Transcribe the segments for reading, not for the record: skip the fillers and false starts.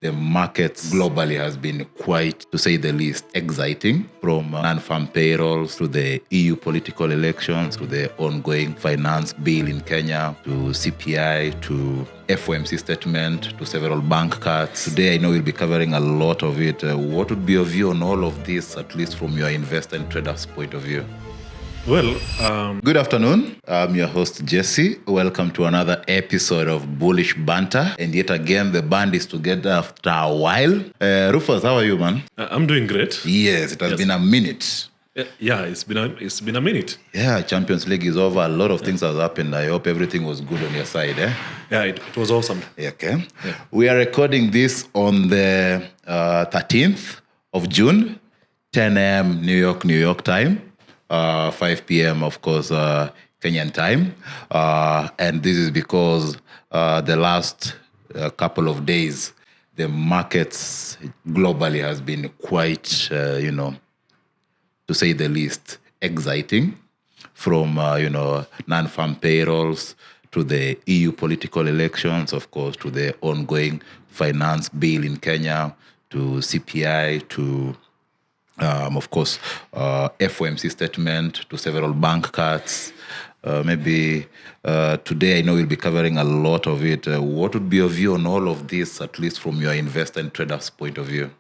The markets globally has been quite, to say the least, exciting, from non-farm payrolls to the EU political elections to the ongoing finance bill in Kenya to CPI to FOMC statement to several bank cuts. Today, I know we'll be covering a lot of it. What would be your view on all of this, at least from your investor and trader's point of view? Well, good afternoon. I'm your host, Jesse. Welcome to another episode of Bullish Banter. And yet again, the band is together after a while. Rufus, how are you, man? I'm doing great. Yes, it has been a minute. Yeah, it's been a minute. Yeah, Champions League is over. A lot of things have happened. I hope everything was good on your side. Yeah, it was awesome. Okay. Yeah. We are recording this on the 13th of June, 10 a.m. New York time. 5 p.m., of course, Kenyan time. And this is because the last couple of days, the markets globally has been quite, to say the least, exciting, from, non-farm payrolls to the EU political elections, of course, to the ongoing finance bill in Kenya, to CPI, to of course, FOMC statement to several bank cuts. Maybe today I know we'll be covering a lot of it. What would be your view on all of this, at least from your investor and trader's point of view?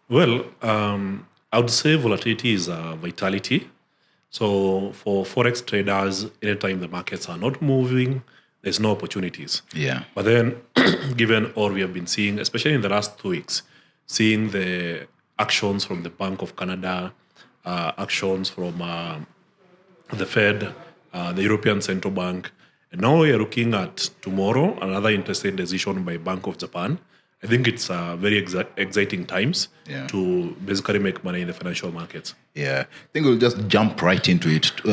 Well, I would say volatility is vitality. So for forex traders, anytime the markets are not moving, there's no opportunities. Yeah. But then, given all we have been seeing, especially in the last 2 weeks, seeing the actions from the Bank of Canada, actions from the Fed, the European Central Bank. And now we are looking at tomorrow, another interesting decision by Bank of Japan. I think it's very exciting times to basically make money in the financial markets. Yeah, I think we'll just jump right into it.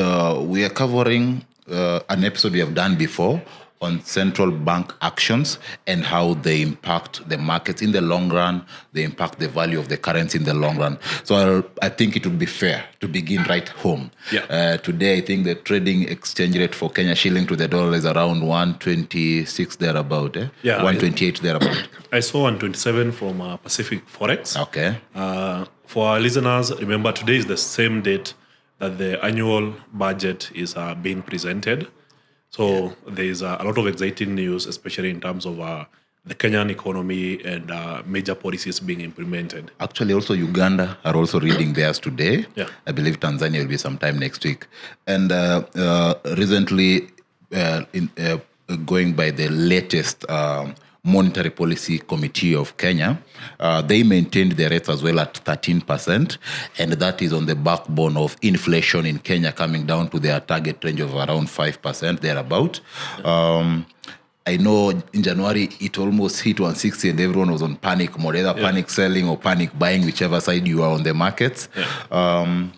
We are covering an episode we have done before on central bank actions and how they impact the markets in the long run, they impact the value of the currency in the long run. So I think it would be fair to begin right home. Yeah. Today, I think the trading exchange rate for Kenya shilling to the dollar is around 126 thereabout. Yeah, 128 thereabout. I saw 127 from Pacific Forex. Okay. For our listeners, remember today is the same date that the annual budget is being presented. So there's a lot of exciting news, especially in terms of the Kenyan economy and major policies being implemented. Actually, also Uganda are also reading theirs today. Yeah. I believe Tanzania will be sometime next week. And recently, going by the latest Monetary Policy Committee of Kenya, they maintained their rates as well at 13%, and that is on the backbone of inflation in Kenya coming down to their target range of around 5%, thereabout. I know in January it almost hit 160 and everyone was on panic mode, either panic selling or panic buying, whichever side you are on the markets. And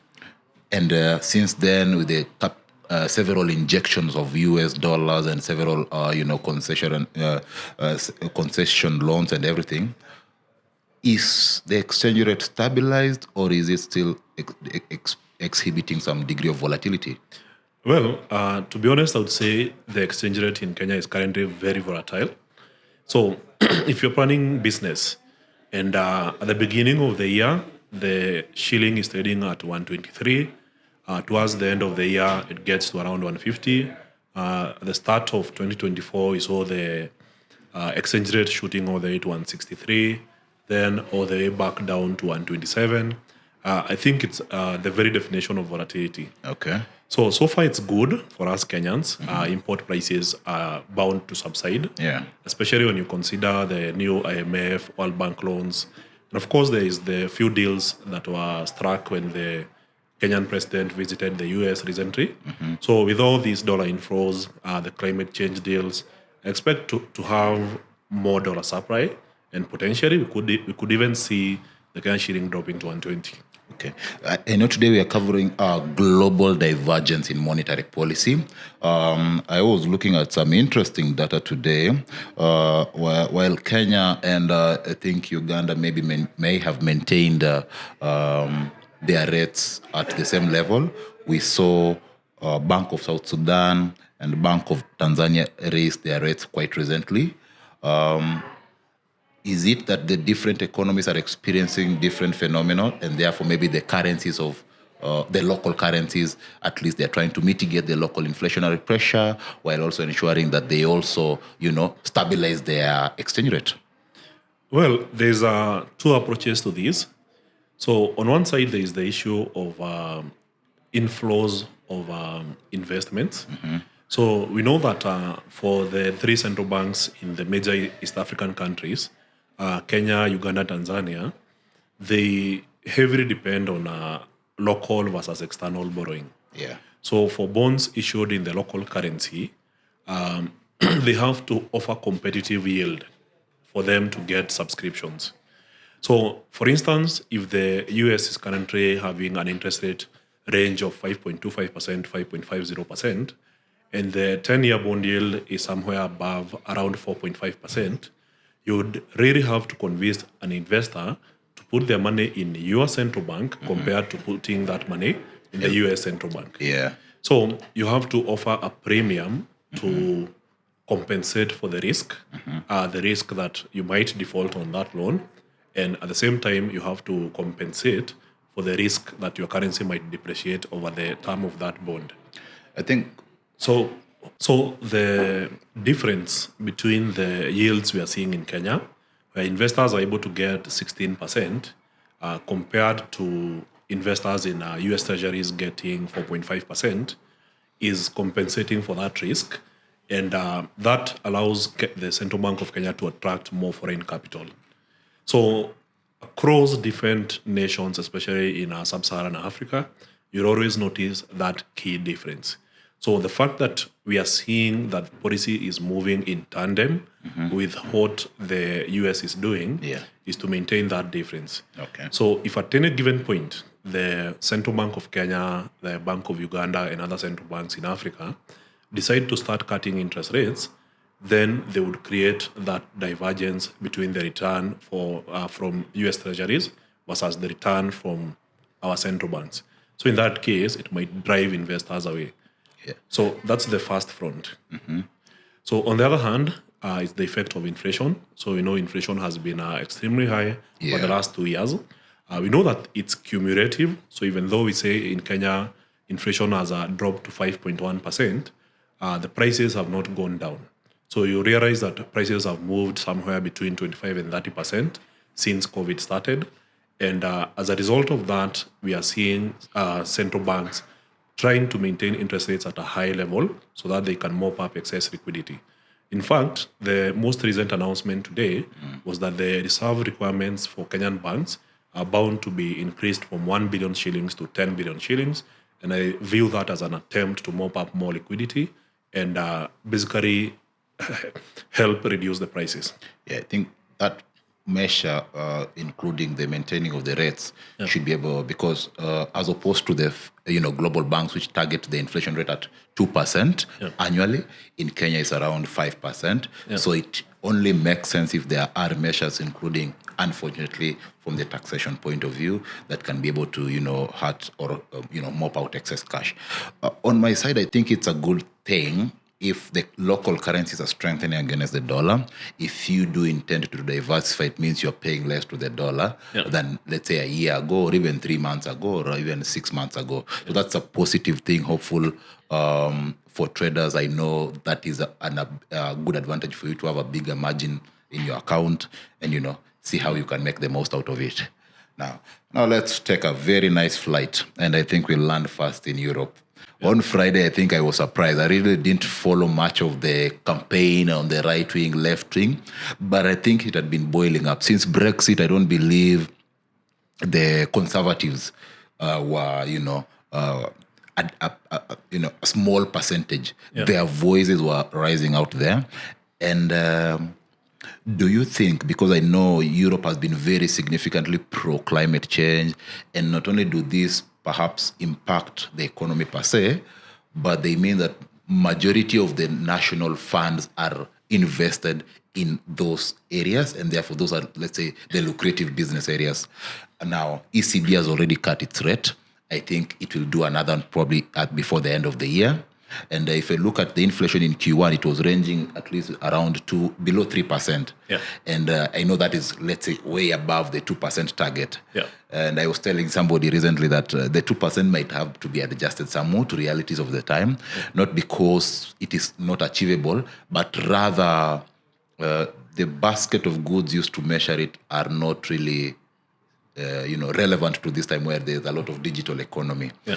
since then, with the several injections of US dollars and several, concession loans and everything, is the exchange rate stabilized or is it still exhibiting some degree of volatility? Well, to be honest, I would say the exchange rate in Kenya is currently very volatile. So if you're planning business and at the beginning of the year, the shilling is trading at 123. Towards the end of the year, it gets to around 150. At the start of 2024, we saw the exchange rate shooting all the way to 163, then all the way back down to 127. I think it's the very definition of volatility. Okay. So far it's good for us Kenyans. Import prices are bound to subside. Yeah. Especially when you consider the new IMF, World Bank loans. And of course, there is the few deals that were struck when the Kenyan president visited the US recently. So with all these dollar inflows, the climate change deals, I expect to have more dollar supply, and potentially we could even see the Kenyan shilling dropping to 120. Okay. I know today we are covering global divergence in monetary policy. I was looking at some interesting data today. While Kenya and I think Uganda may have maintained their rates at the same level, we saw Bank of South Sudan and Bank of Tanzania raise their rates quite recently. is it that the different economies are experiencing different phenomena, and therefore maybe the currencies of the local currencies, at least they're trying to mitigate the local inflationary pressure while also ensuring that they also, stabilize their exchange rate? Well, there's two approaches to this. So on one side, there is the issue of inflows of investments. So we know that for the three central banks in the major East African countries, Kenya, Uganda, Tanzania, they heavily depend on local versus external borrowing. Yeah. So for bonds issued in the local currency, they have to offer competitive yield for them to get subscriptions. So, for instance, if the US is currently having an interest rate range of 5.25%, 5.50%, and the 10-year bond yield is somewhere above around 4.5%, you'd really have to convince an investor to put their money in your central bank compared to putting that money in the US central bank. Yeah. So you have to offer a premium to compensate for the risk that you might default on that loan. And at the same time, you have to compensate for the risk that your currency might depreciate over the term of that bond. I think So the difference between the yields we are seeing in Kenya, where investors are able to get 16%, compared to investors in US Treasuries getting 4.5%, is compensating for that risk. And that allows the Central Bank of Kenya to attract more foreign capital. So across different nations, especially in sub-Saharan Africa, you'll always notice that key difference. So the fact that we are seeing that policy is moving in tandem with what the US is doing is to maintain that difference. Okay. So if at any given point, the Central Bank of Kenya, the Bank of Uganda, and other central banks in Africa decide to start cutting interest rates, then they would create that divergence between the return from US Treasuries versus the return from our central banks. So in that case, it might drive investors away. Yeah. So that's the first front. So on the other hand, is the effect of inflation. So we know inflation has been extremely high for the last 2 years. We know that it's cumulative. So even though we say in Kenya inflation has dropped to 5.1%, the prices have not gone down. So you realize that prices have moved somewhere between 25 and 30% since COVID started. And as a result of that, we are seeing central banks trying to maintain interest rates at a high level so that they can mop up excess liquidity. In fact, the most recent announcement today was that the reserve requirements for Kenyan banks are bound to be increased from 1 billion shillings to 10 billion shillings. And I view that as an attempt to mop up more liquidity and basically help reduce the prices. Yeah, I think that measure, including the maintaining of the rates, should be able, because as opposed to the global banks which target the inflation rate at 2% annually, in Kenya it's around 5%. So it only makes sense if there are measures, including, unfortunately, from the taxation point of view, that can be able to hurt or mop out excess cash. On my side, I think it's a good thing if the local currencies are strengthening against the dollar. If you do intend to diversify, it means you're paying less to the dollar than, let's say, a year ago, or even 3 months ago, or even 6 months ago. So that's a positive thing, hopeful for traders. I know that is a good advantage for you to have a bigger margin in your account and, see how you can make the most out of it. Now let's take a very nice flight, and I think we'll land first in Europe. On Friday, I think I was surprised. I really didn't follow much of the campaign on the right wing, left wing, but I think it had been boiling up. Since Brexit, I don't believe the Conservatives were, a small percentage. Their voices were rising out there. And do you think, because I know Europe has been very significantly pro-climate change, and not only do these perhaps impact the economy per se, but they mean that majority of the national funds are invested in those areas, and therefore those are, let's say, the lucrative business areas. Now, ECB has already cut its rate. I think it will do another probably before the end of the year. And if you look at the inflation in Q1, it was ranging at least around below 3%. Yeah. And I know that is, let's say, way above the 2% target. Yeah. And I was telling somebody recently that the 2% might have to be adjusted some more to realities of the time, not because it is not achievable, but rather the basket of goods used to measure it are not really relevant to this time where there's a lot of digital economy. Yeah.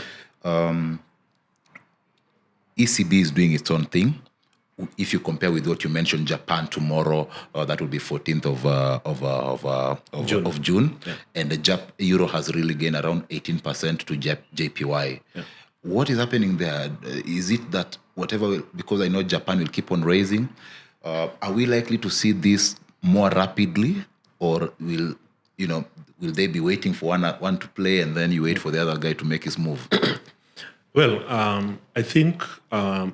ECB is doing its own thing. If you compare with what you mentioned, Japan tomorrow, that will be 14th of June. Yeah. And the euro has really gained around 18% to JPY. Yeah. What is happening there? Is it that because I know Japan will keep on raising, are we likely to see this more rapidly, or will they be waiting for one to play and then you wait for the other guy to make his move? Well, I think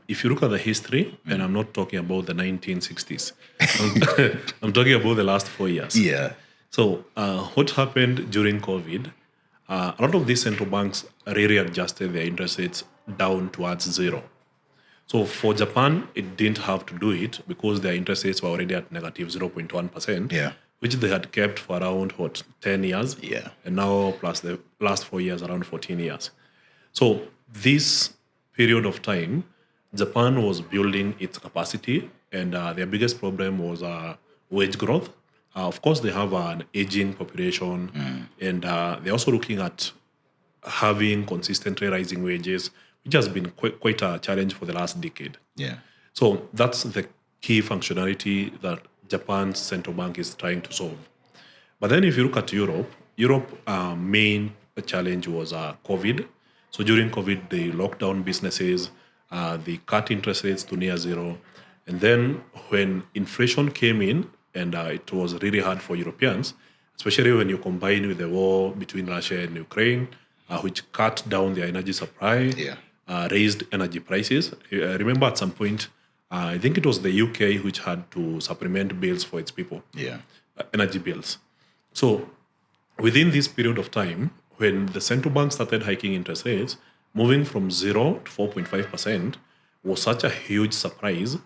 if you look at the history, and I'm not talking about the 1960s, I'm talking about the last 4 years. Yeah. So what happened during COVID, a lot of these central banks really adjusted their interest rates down towards zero. So for Japan, it didn't have to do it because their interest rates were already at negative 0.1%, Yeah. which they had kept for around, 10 years? Yeah. And now plus the last 4 years, around 14 years. So this period of time, Japan was building its capacity, and their biggest problem was wage growth. Of course, they have an aging population, and they're also looking at having consistently rising wages, which has been quite a challenge for the last decade. Yeah. So that's the key functionality that Japan's central bank is trying to solve. But then if you look at Europe's main challenge was COVID. So during COVID, they locked down businesses, they cut interest rates to near zero. And then when inflation came in, and it was really hard for Europeans, especially when you combine with the war between Russia and Ukraine, which cut down their energy supply, raised energy prices. Remember at some point, I think it was the UK which had to supplement bills for its people, energy bills. So within this period of time, when the central bank started hiking interest rates, moving from 0 to 4.5% was such a huge surprise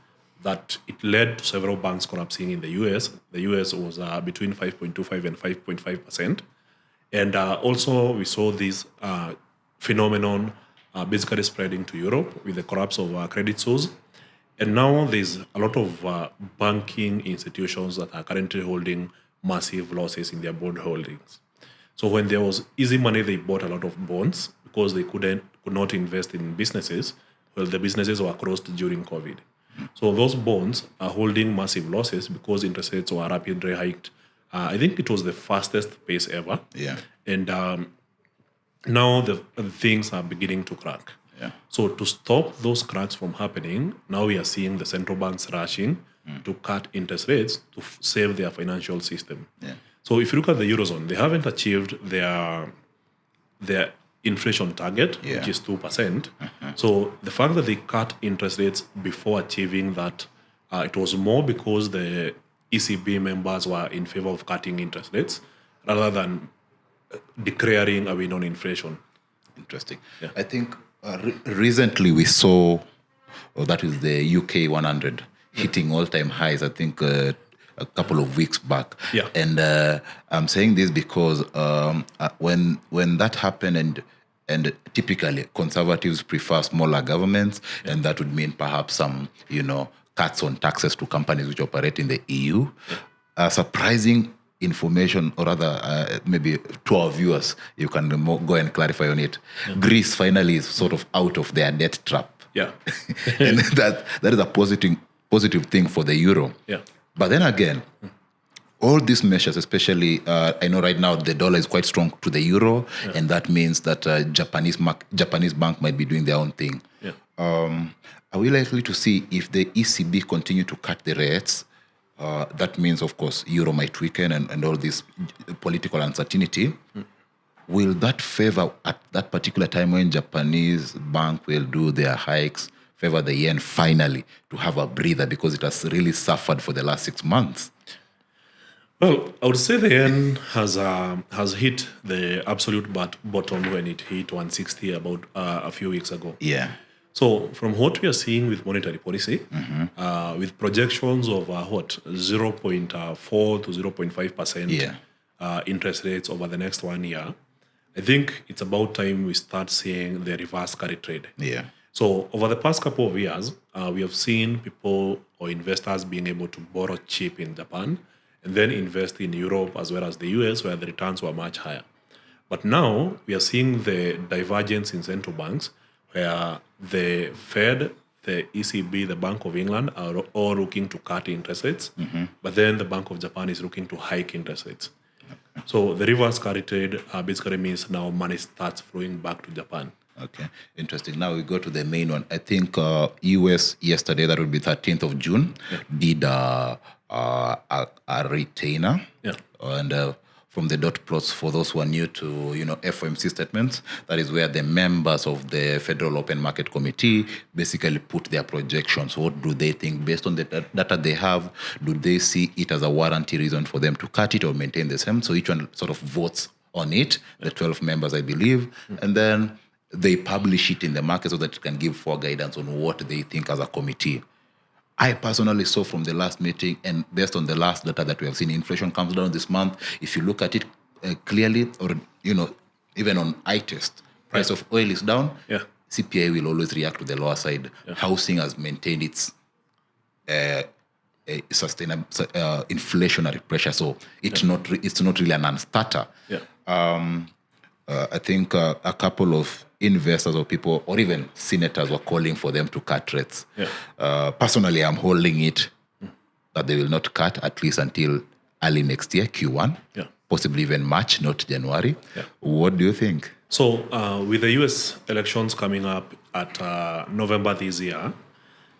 that it led to several banks collapsing in the US. The US was between 5.25 and 5.5%. And also we saw this phenomenon basically spreading to Europe with the collapse of credit suisse. And now there's a lot of banking institutions that are currently holding massive losses in their bond holdings. So when there was easy money, they bought a lot of bonds because they could not invest in businesses. Well, the businesses were closed during COVID. So those bonds are holding massive losses because interest rates were rapidly hiked. I think it was the fastest pace ever. Yeah. And now the things are beginning to crack. Yeah. So to stop those cracks from happening, now we are seeing the central banks rushing to cut interest rates to save their financial system. Yeah. So if you look at the Eurozone, they haven't achieved their inflation target, which is 2%. So the fact that they cut interest rates before achieving that, it was more because the ECB members were in favor of cutting interest rates rather than declaring a win on inflation. Interesting. Yeah. I think recently we saw, that is the UK 100 hitting all-time highs, I think a couple of weeks back. Yeah. And I'm saying this because when that happened, and typically conservatives prefer smaller governments, and that would mean perhaps some, cuts on taxes to companies which operate in the EU. Surprising information, or rather maybe to our viewers, you can go and clarify on it. Greece finally is sort of out of their debt trap. Yeah. And that is a positive thing for the euro. Yeah. But then again, all these measures, especially, I know right now the dollar is quite strong to the euro, and that means that Japanese bank might be doing their own thing. Yeah. Are we likely to see, if the ECB continue to cut the rates, that means, of course, euro might weaken and all this political uncertainty. Will that favor, at that particular time when Japanese bank will do their hikes, favor the yen finally to have a breather because it has really suffered for the last 6 months? Well, I would say the yen has hit the absolute bottom when it hit 160 about a few weeks ago. Yeah. So from what we are seeing with monetary policy, with projections of 0.4 to 0.5% Yeah. interest rates over the next 1 year, I think it's about time we start seeing the reverse carry trade. Yeah. So over the past couple of years, we have seen people or investors being able to borrow cheap in Japan and then invest in Europe as well as the US, where the returns were much higher. But now we are seeing the divergence in central banks, where the Fed, the ECB, the Bank of England are all looking to cut interest rates, but then the Bank of Japan is looking to hike interest rates. So the reverse carry trade basically means now money starts flowing back to Japan. Okay, interesting. Now we go to the main one. I think US yesterday, that would be 13th of June, did a retainer. Yeah. And from the dot plots, for those who are new to FOMC statements, that is where the members of the Federal Open Market Committee basically put their projections. What do they think based on the data they have? Do they see it as a warranty reason for them to cut it or maintain the same? So each one sort of votes on it, the 12 members, I believe, and then they publish it in the market so that it can give for guidance on what they think as a committee. I personally saw from the last meeting, and based on the last data that we have seen, inflation comes down this month. If you look at it clearly, or even on eye test, price of oil is down. Yeah. CPI will always react to the lower side. Yeah. Housing has maintained its sustainable inflationary pressure, so it's not really a non-starter. Yeah. I think a couple of investors or people or even senators were calling for them to cut rates. Yeah. Personally, I'm holding it that they will not cut at least until early next year, Q1, possibly even March, not January. Yeah. What do you think? So with the US elections coming up at November this year,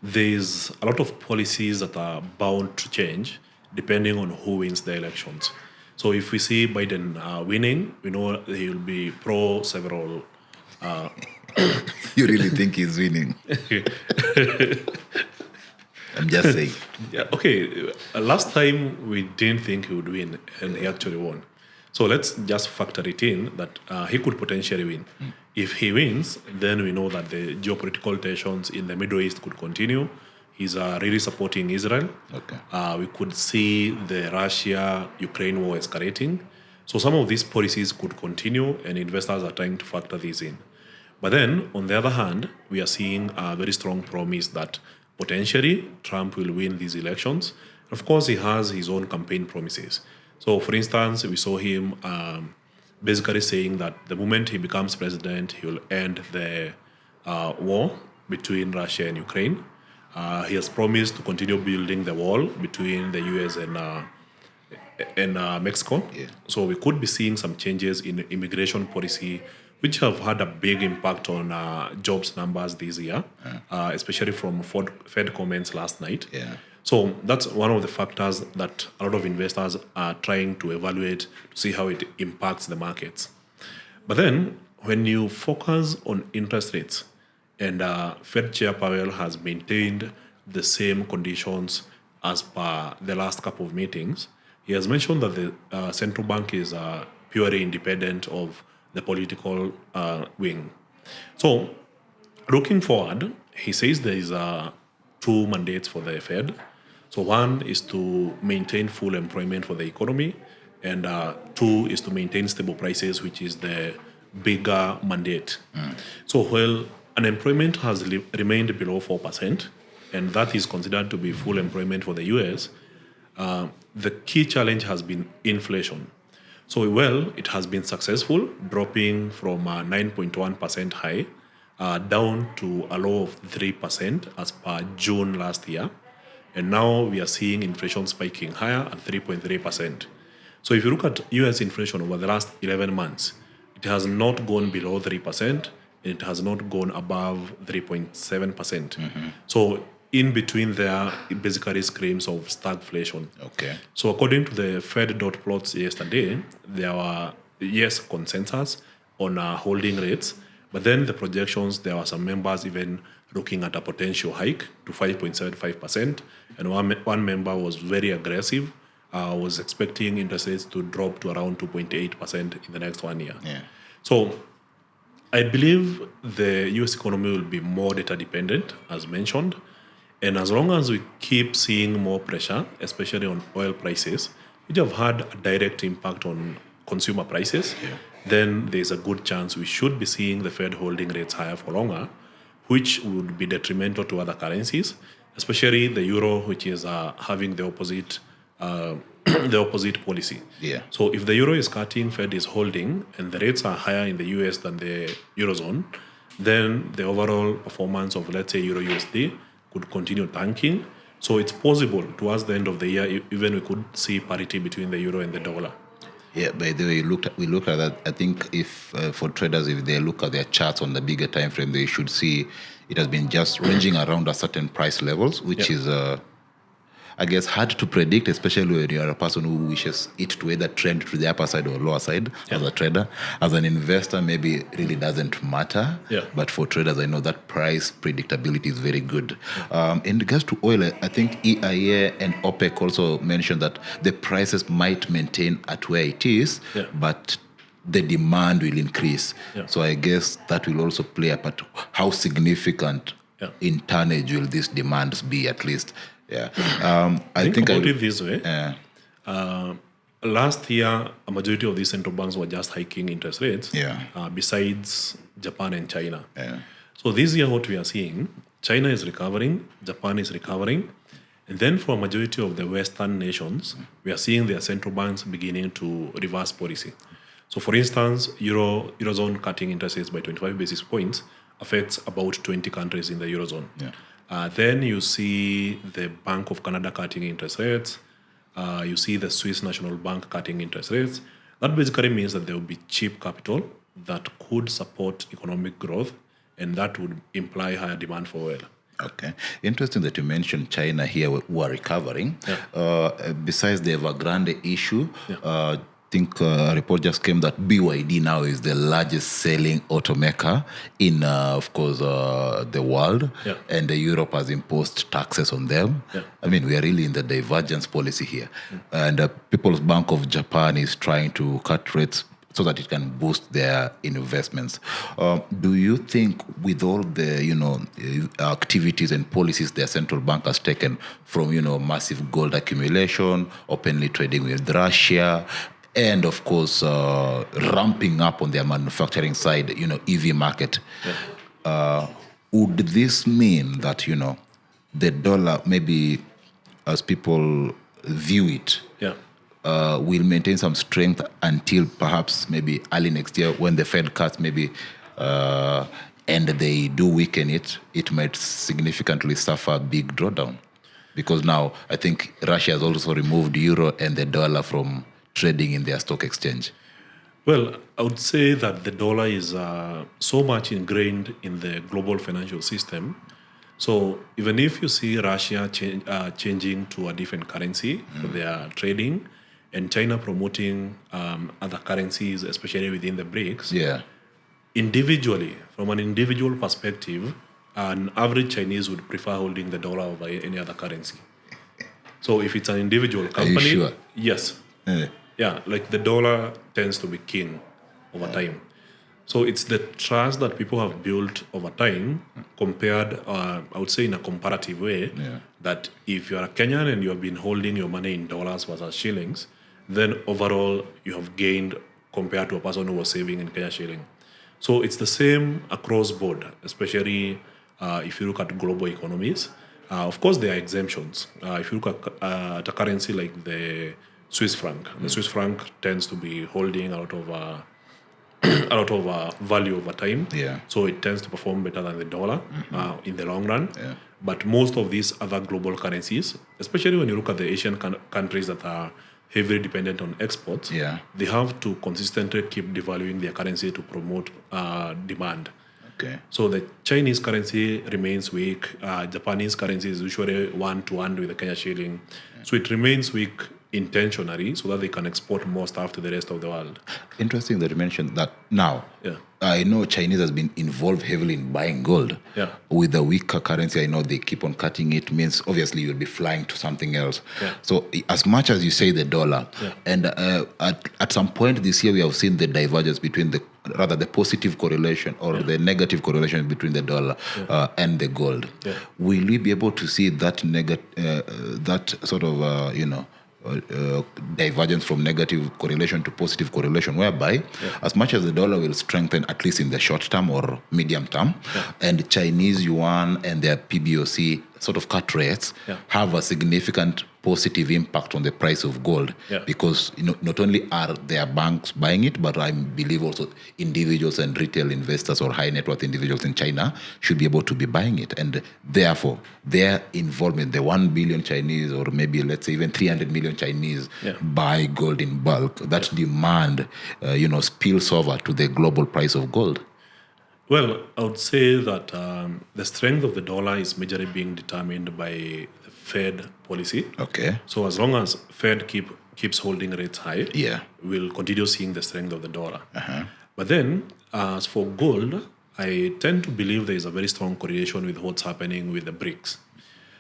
there's a lot of policies that are bound to change depending on who wins the elections. So if we see Biden winning, we know he will be pro several. You really think he's winning? I'm just saying. Yeah, okay. Last time we didn't think he would win, and he actually won. So let's just factor it in that he could potentially win. If he wins, then we know that the geopolitical tensions in the Middle East could continue. He's really supporting Israel. Okay. We could see the Russia-Ukraine war escalating. So some of these policies could continue, and investors are trying to factor these in. But then, on the other hand, we are seeing a very strong promise that potentially Trump will win these elections. Of course, he has his own campaign promises. So, for instance, we saw him basically saying that the moment he becomes president, he will end the war between Russia and Ukraine. He has promised to continue building the wall between the US and Mexico. Yeah. So we could be seeing some changes in immigration policy, which have had a big impact on jobs numbers this year, especially from Fed comments last night. Yeah. So that's one of the factors that a lot of investors are trying to evaluate to see how it impacts the markets. But then when you focus on interest rates, and Fed Chair Powell has maintained the same conditions as per the last couple of meetings, he has mentioned that the central bank is purely independent of the political wing. So, looking forward, he says there is two mandates for the Fed. So one is to maintain full employment for the economy, and two is to maintain stable prices, which is the bigger mandate. So while unemployment has remained below 4%, and that is considered to be full employment for the US, the key challenge has been inflation. So, well, it has been successful, dropping from 9.1% high down to a low of 3% as per June last year. And now we are seeing inflation spiking higher at 3.3%. So if you look at US inflation over the last 11 months, it has not gone below 3%, and it has not gone above 3.7%. So in between there, it basically screams of stagflation. Okay. So according to the Fed dot plots yesterday, there were, yes, consensus on holding rates, but then the projections, there were some members even looking at a potential hike to 5.75%, and one member was very aggressive, was expecting interest rates to drop to around 2.8% in the next 1 year. Yeah. So I believe the US economy will be more data dependent, as mentioned. And as long as we keep seeing more pressure, especially on oil prices, which have had a direct impact on consumer prices, then there's a good chance we should be seeing the Fed holding rates higher for longer, which would be detrimental to other currencies, especially the euro, which is having the opposite the opposite policy. Yeah. So if the euro is cutting, Fed is holding, and the rates are higher in the US than the eurozone, then the overall performance of, let's say, euro USD could continue tanking. So it's possible towards the end of the year, even we could see parity between the euro and the dollar. Yeah, by the way, we looked at that. I think if for traders, if they look at their charts on the bigger time frame, they should see it has been just ranging around a certain price levels, which is, I guess, hard to predict, especially when you are a person who wishes it to either trend to the upper side or lower side as a trader. As an investor, maybe it really doesn't matter. Yeah. But for traders, I know that price predictability is very good. In regards to oil, I think EIA and OPEC also mentioned that the prices might maintain at where it is, but the demand will increase. So I guess that will also play a part. How significant in tonnage will these demands be, at least? Yeah, I think about it this way. Last year, a majority of these central banks were just hiking interest rates. Besides Japan and China. So this year, what we are seeing, China is recovering, Japan is recovering, and then for a majority of the Western nations, we are seeing their central banks beginning to reverse policy. So, for instance, eurozone cutting interest rates by 25 basis points affects about 20 countries in the eurozone. Then you see the Bank of Canada cutting interest rates. You see the Swiss National Bank cutting interest rates. That basically means that there will be cheap capital that could support economic growth, and that would imply higher demand for oil. Okay. Interesting that you mentioned China here who are recovering. Besides the Evergrande issue, I think a report just came that BYD now is the largest selling automaker in, of course, the world. And Europe has imposed taxes on them. I mean, we are really in the divergence policy here. And People's Bank of Japan is trying to cut rates so that it can boost their investments. Do you think with all the, activities and policies their central bank has taken from, massive gold accumulation, openly trading with Russia, and of course, ramping up on their manufacturing side, EV market. Would this mean that, the dollar, maybe as people view it, will maintain some strength until perhaps maybe early next year when the Fed cuts maybe, and they do weaken it, it might significantly suffer a big drawdown? Because now I think Russia has also removed euro and the dollar from trading in their stock exchange. Well, I would say that the dollar is so much ingrained in the global financial system. So even if you see Russia changing to a different currency for their trading, and China promoting other currencies, especially within the BRICS, individually, from an individual perspective, an average Chinese would prefer holding the dollar over any other currency. So if it's an individual company, are you sure? Yes. Like the dollar tends to be king over time. So it's the trust that people have built over time compared, I would say in a comparative way, that if you're a Kenyan and you have been holding your money in dollars versus shillings, then overall you have gained compared to a person who was saving in Kenya shilling. So it's the same across board, especially if you look at global economies. Of course, there are exemptions. If you look at a currency like the Swiss franc. The Swiss franc tends to be holding a lot of value over time. So it tends to perform better than the dollar in the long run. But most of these other global currencies, especially when you look at the Asian countries that are heavily dependent on exports, they have to consistently keep devaluing their currency to promote demand. So the Chinese currency remains weak. Japanese currency is usually 1-to-1 with the Kenya shilling. So it remains weak intentionally so that they can export more stuff to the rest of the world. Interesting that you mentioned that now. I know Chinese has been involved heavily in buying gold. With the weaker currency, I know they keep on cutting it, means obviously you'll be flying to something else. So as much as you say the dollar, and at some point this year we have seen the divergence between the rather the positive correlation or the negative correlation between the dollar and the gold. Will we be able to see that that sort of divergence from negative correlation to positive correlation, whereby as much as the dollar will strengthen, at least in the short term or medium term, and Chinese yuan and their PBOC sort of cut rates have a significant positive impact on the price of gold, because not only are their banks buying it, but I believe also individuals and retail investors or high net worth individuals in China should be able to be buying it, and therefore their involvement, the 1 billion Chinese, or maybe let's say even 300 million Chinese buy gold in bulk, that demand spills over to the global price of gold. Well, I would say that the strength of the dollar is majorly being determined by the Fed policy. Okay. So as long as Fed keeps holding rates high, we'll continue seeing the strength of the dollar. But then, as for gold, I tend to believe there is a very strong correlation with what's happening with the BRICS.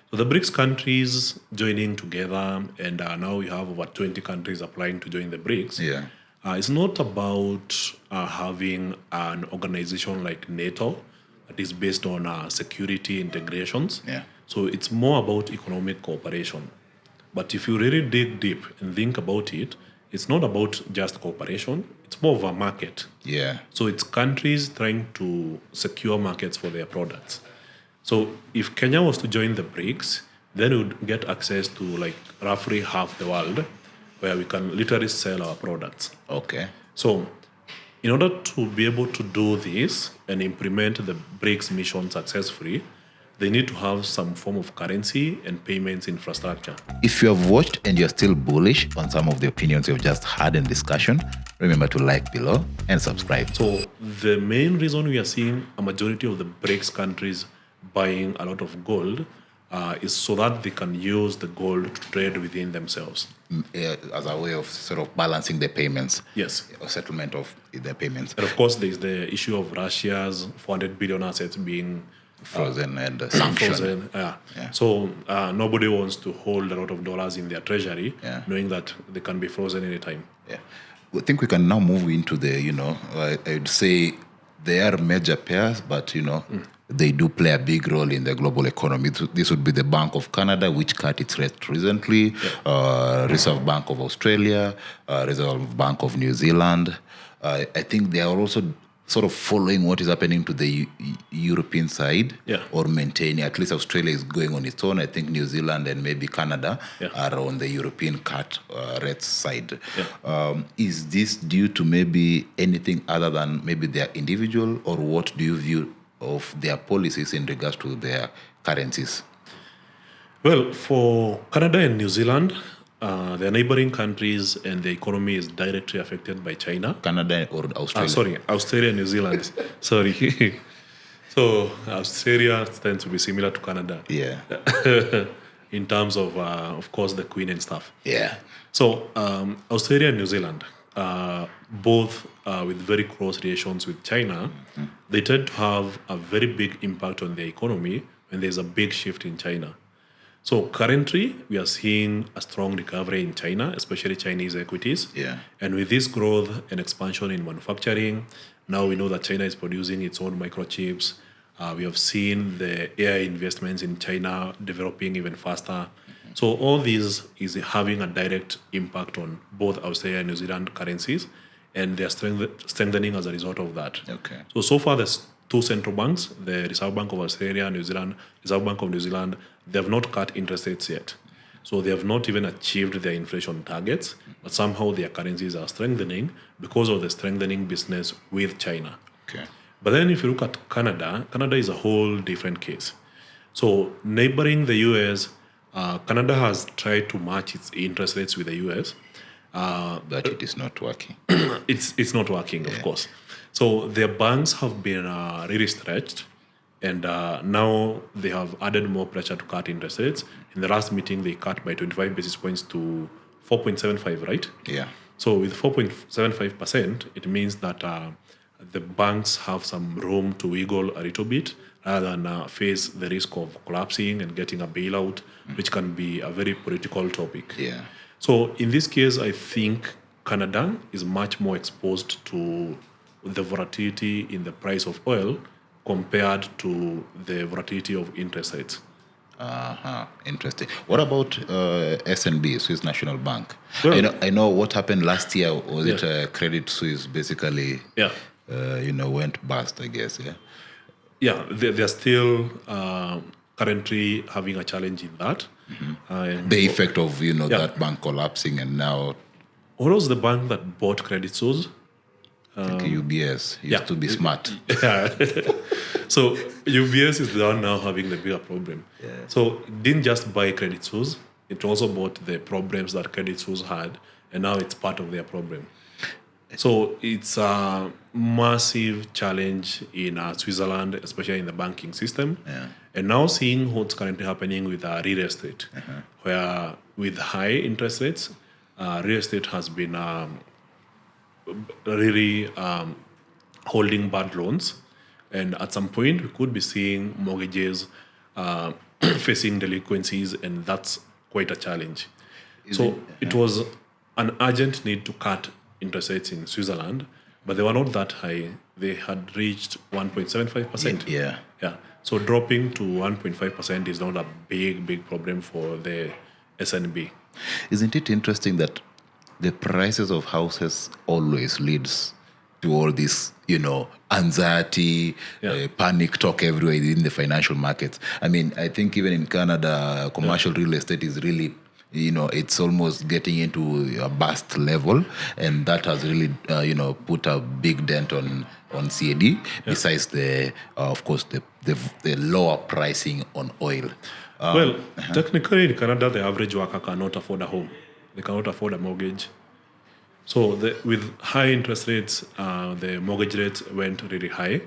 So the BRICS countries joining together, and now we have over 20 countries applying to join the BRICS. It's not about having an organization like NATO that is based on security integrations. So it's more about economic cooperation. But if you really dig deep and think about it, it's not about just cooperation. It's more of a market. So it's countries trying to secure markets for their products. So if Kenya was to join the BRICS, then we would get access to like roughly half the world, where we can literally sell our products. So in order to be able to do this and implement the BRICS mission successfully, they need to have some form of currency and payments infrastructure. If you have watched and you're still bullish on some of the opinions you've just had in discussion, remember to like below and subscribe. So the main reason we are seeing a majority of the BRICS countries buying a lot of gold is so that they can use the gold to trade within themselves. As a way of sort of balancing the payments. Or settlement of the payments. And of course, there's the issue of Russia's 400 billion assets being frozen and sanctioned. So nobody wants to hold a lot of dollars in their treasury, knowing that they can be frozen anytime. I think we can now move into the, I'd say they are major pairs, but, they do play a big role in the global economy. This would be the Bank of Canada, which cut its rate recently, Reserve Bank of Australia, Reserve Bank of New Zealand. I think they are also sort of following what is happening to the European side, or maintaining. At least Australia is going on its own. I think New Zealand and maybe Canada are on the European cut rates side. Is this due to maybe anything other than maybe their individual, or what do you view of their policies in regards to their currencies? Well, for Canada and New Zealand, they're neighboring countries, and the economy is directly affected by China. Canada or Australia? Australia and New Zealand. So Australia tends to be similar to Canada. In terms of course, the Queen and stuff. So Australia and New Zealand, both with very close relations with China, they tend to have a very big impact on the economy when there's a big shift in China. So currently, we are seeing a strong recovery in China, especially Chinese equities. And with this growth and expansion in manufacturing, now we know that China is producing its own microchips. We have seen the AI investments in China developing even faster. So all this is having a direct impact on both Australia and New Zealand currencies, and they are strengthening as a result of that. So far, there's two central banks, the Reserve Bank of Australia and New Zealand, Reserve Bank of New Zealand, they have not cut interest rates yet. So they have not even achieved their inflation targets, but somehow their currencies are strengthening because of the strengthening business with China. But then if you look at Canada, Canada is a whole different case. So neighboring the US, Canada has tried to match its interest rates with the US. But it is not working. It's not working, of course. So their banks have been really stretched, and now they have added more pressure to cut interest rates. In the last meeting, they cut by 25 basis points to 4.75, right? So with 4.75%, it means that the banks have some room to wiggle a little bit rather than face the risk of collapsing and getting a bailout, which can be a very political topic. So in this case, I think Canada is much more exposed to the volatility in the price of oil compared to the volatility of interest rates. Interesting. What about SNB, Swiss National Bank? Well- I know what happened last year. Was Yeah. it Credit Suisse basically? Yeah. Went bust. I guess. Yeah. Yeah, they're still currently having a challenge in that. The effect of Yeah. that bank collapsing, and now What was the bank that bought Credit Suisse? I think UBS used to be smart. Yeah. So UBS is the one now having the bigger problem. So it didn't just buy Credit Suisse, it also bought the problems that Credit Suisse had, and now it's part of their problem. So it's a massive challenge in Switzerland, especially in the banking system. Yeah. And now seeing what's currently happening with real estate, where with high interest rates, real estate has been really holding bad loans. And at some point, we could be seeing mortgages facing delinquencies, and that's quite a challenge. It was an urgent need to cut interest rates in Switzerland, but they were not that high. They had reached 1.75%. Yeah. Yeah. So dropping to 1.5% is not a big problem for the SNB. Isn't it interesting that the prices of houses always leads to all this, anxiety, panic talk everywhere in the financial markets? I mean, I think even in Canada, commercial real estate is really, it's almost getting into a bust level, and that has really, put a big dent on CAD. Besides of course, the lower pricing on oil. Technically in Canada, the average worker cannot afford a home. They cannot afford a mortgage. So with high interest rates, the mortgage rates went really high.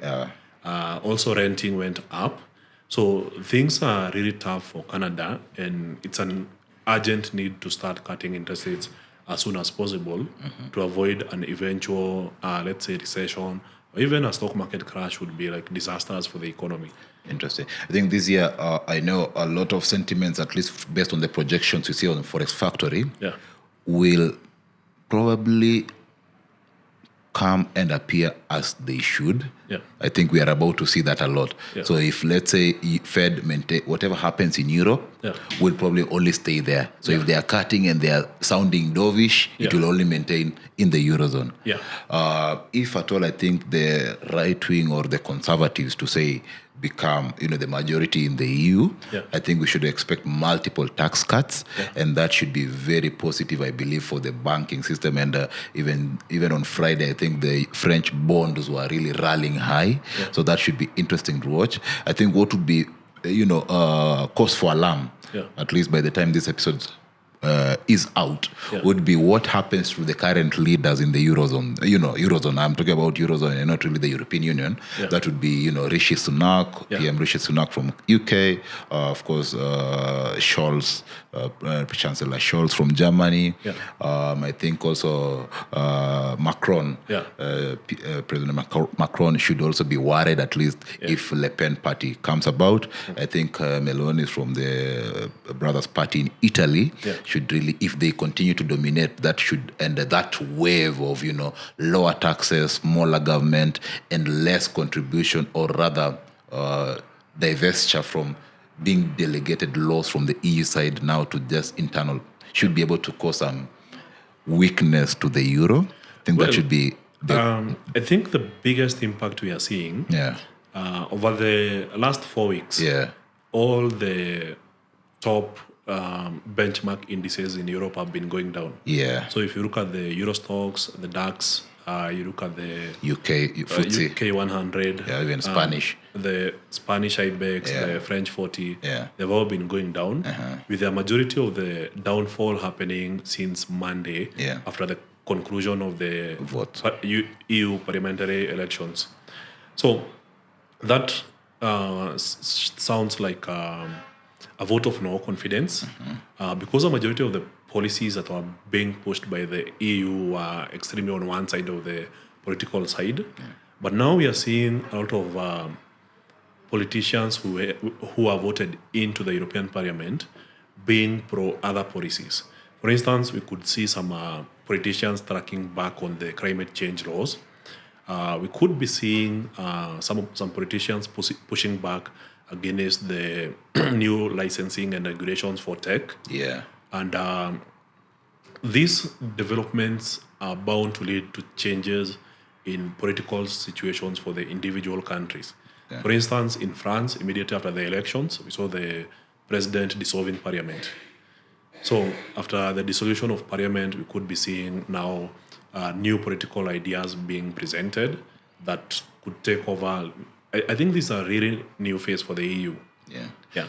Also renting went up. So things are really tough for Canada, and it's an urgent need to start cutting interest rates as soon as possible to avoid an eventual, let's say, recession, or even a stock market crash would be like disastrous for the economy. Interesting. I think this year, I know a lot of sentiments, at least based on the projections you see on Forex Factory, will probably come and appear as they should. I think we are about to see that a lot. So if, let's say, Fed maintain whatever happens in Europe, will probably only stay there. So if they are cutting and they are sounding dovish, it will only maintain in the Eurozone. If at all, I think the right wing or the conservatives to say become, the majority in the EU, I think we should expect multiple tax cuts, and that should be very positive, I believe, for the banking system. And even on Friday, I think the French bonds were really rallying high, so that should be interesting to watch. I think what would be, cause for alarm, at least by the time this episode is out, would be what happens to the current leaders in the Eurozone. Eurozone, I'm talking about Eurozone and not really the European Union. That would be, Rishi Sunak, PM Rishi Sunak from UK, of course, Scholz, Chancellor Scholz from Germany. I think also Macron, President Macron should also be worried, at least if Le Pen party comes about. I think Meloni from the Brothers Party in Italy should really, if they continue to dominate, that should end that wave of, lower taxes, smaller government, and less contribution, or rather divestiture from being delegated laws from the EU side now to just internal, should be able to cause some weakness to the euro. I think that should be... I think the biggest impact we are seeing over the last 4 weeks, all the top benchmark indices in Europe have been going down. So if you look at the Euro stocks, the DAX, you look at the UK 100, even Spanish, the Spanish IBEX, the French 40, they've all been going down, with the majority of the downfall happening since Monday after the conclusion of the EU parliamentary elections. So that sounds like a vote of no confidence, because the majority of the policies that were being pushed by the EU were extremely on one side of the political side. But now we are seeing a lot of politicians who are voted into the European Parliament being pro other policies. For instance, we could see some politicians tracking back on the climate change laws. we could be seeing some politicians pushing back against the new licensing and regulations for tech. Yeah. And these developments are bound to lead to changes in political situations for the individual countries. Yeah. For instance, in France, immediately after the elections, we saw the president dissolving parliament. So after the dissolution of parliament, we could be seeing now new political ideas being presented that could take over. I think this is a really new phase for the EU. Yeah. Yeah.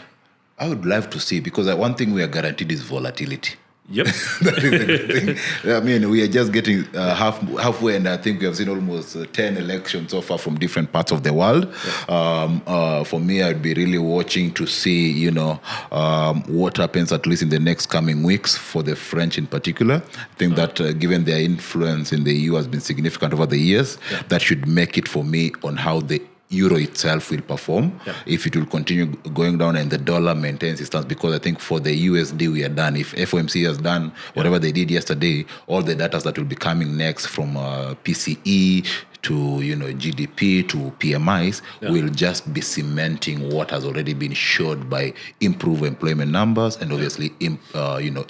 I would love to see, because one thing we are guaranteed is volatility. Yep. That is the good thing. I mean, we are just getting halfway, and I think we have seen almost 10 elections so far from different parts of the world. Yeah. For me, I'd be really watching to see, what happens at least in the next coming weeks for the French in particular. I think that given their influence in the EU has been significant over the years, that should make it for me on how the euro itself will perform, if it will continue going down and the dollar maintains its stance, because I think for the USD we are done. If FOMC has done whatever they did yesterday, all the data that will be coming next from PCE to GDP to PMIs will just be cementing what has already been showed by improved employment numbers and obviously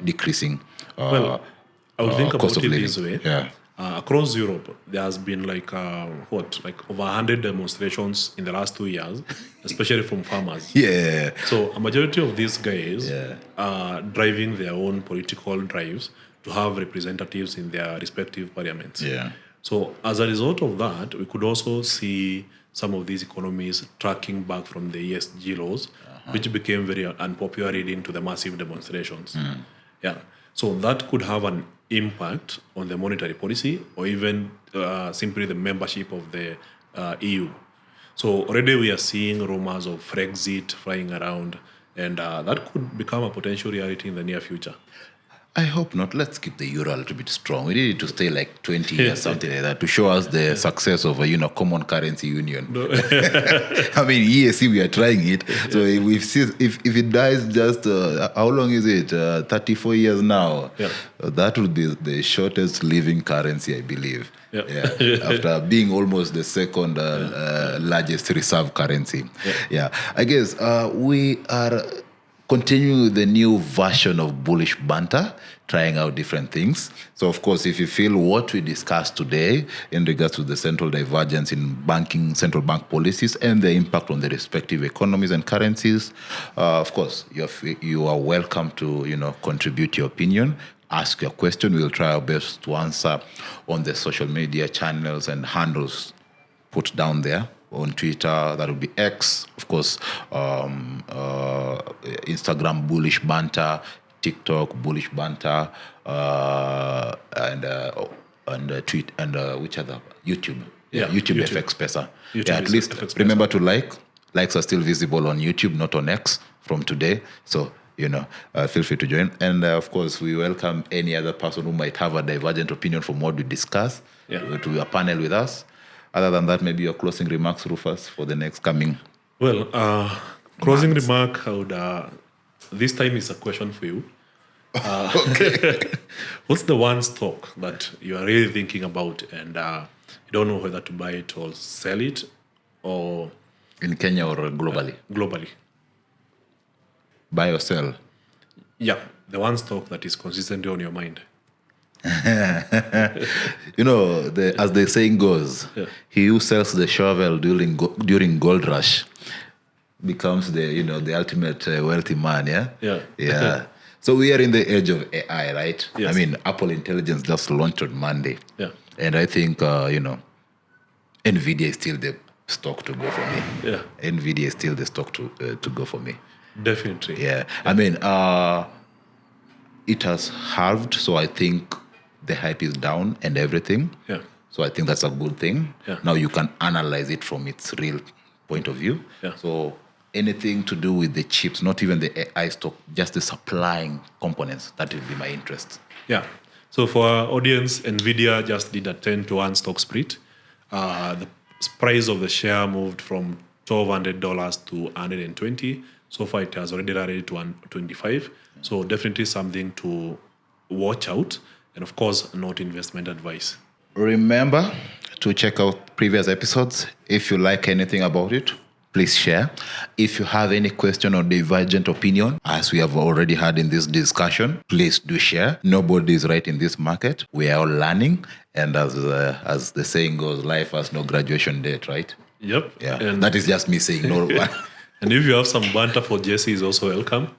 decreasing I would think about cost of it living. this way. Yeah. Across Europe, there has been like over 100 demonstrations in the last 2 years, especially from farmers. Yeah. So a majority of these guys are driving their own political drives to have representatives in their respective parliaments. Yeah. So as a result of that, we could also see some of these economies tracking back from the ESG laws, which became very unpopular, leading to the massive demonstrations. Yeah. So that could have an impact on the monetary policy, or even simply the membership of the EU. So already we are seeing rumors of Brexit flying around, and that could become a potential reality in the near future. I hope not. Let's keep the euro a little bit strong. We need it to stay like 20 years, something like that, to show us the success of a common currency union. No. I mean, EAC, we are trying it. So if it dies just, how long is it? 34 years now. Yeah. That would be the shortest living currency, I believe. Yeah. After being almost the second largest reserve currency. Yeah. I guess we are continuing the new version of Bullish Banter, trying out different things. So, of course, if you feel what we discussed today in regards to the central divergence in central bank policies and the impact on the respective economies and currencies, of course, you are welcome to, contribute your opinion, ask your question. We'll try our best to answer on the social media channels and handles put down there. On Twitter, that will be X, of course, Instagram, Bullish Banter, TikTok, Bullish Banter, and tweet, and which other? YouTube. YouTube FX Pesa. At least remember to like. Likes are still visible on YouTube, not on X from today. So, feel free to join. And, of course, we welcome any other person who might have a divergent opinion from what we discuss to a panel with us. Other than that, maybe your closing remarks, Rufus, for the next coming. Well, closing remark, I would, this time is a question for you. Okay. What's the one stock that you are really thinking about and you don't know whether to buy it or sell it, or in Kenya or globally? Globally. Buy or sell? Yeah, the one stock that is consistently on your mind. As the saying goes, he who sells the shovel during gold rush becomes the ultimate wealthy man. Yeah. So we are in the age of AI, right? Yes. I mean, Apple Intelligence just launched on Monday. Yeah. And I think NVIDIA is still the stock to go for me. Yeah. NVIDIA is still the stock to go for me. Definitely. Yeah. I mean, it has halved, so I think the hype is down and everything. Yeah. So I think that's a good thing. Yeah. Now you can analyze it from its real point of view. Yeah. So anything to do with the chips, not even the AI stock, just the supplying components, that will be my interest. Yeah. So for our audience, NVIDIA just did a 10-to-1 stock split. The price of the share moved from $1,200 to $120. So far, it has already rallied to $125. So definitely something to watch out. And of course, not investment advice. Remember to check out previous episodes. If you like anything about it, please share. If you have any question or divergent opinion, as we have already had in this discussion, please do share. Nobody is right in this market. We are all learning. And as the saying goes, life has no graduation date, right? Yep. Yeah. And that is just me saying no. and if you have some banter for Jesse, is also welcome.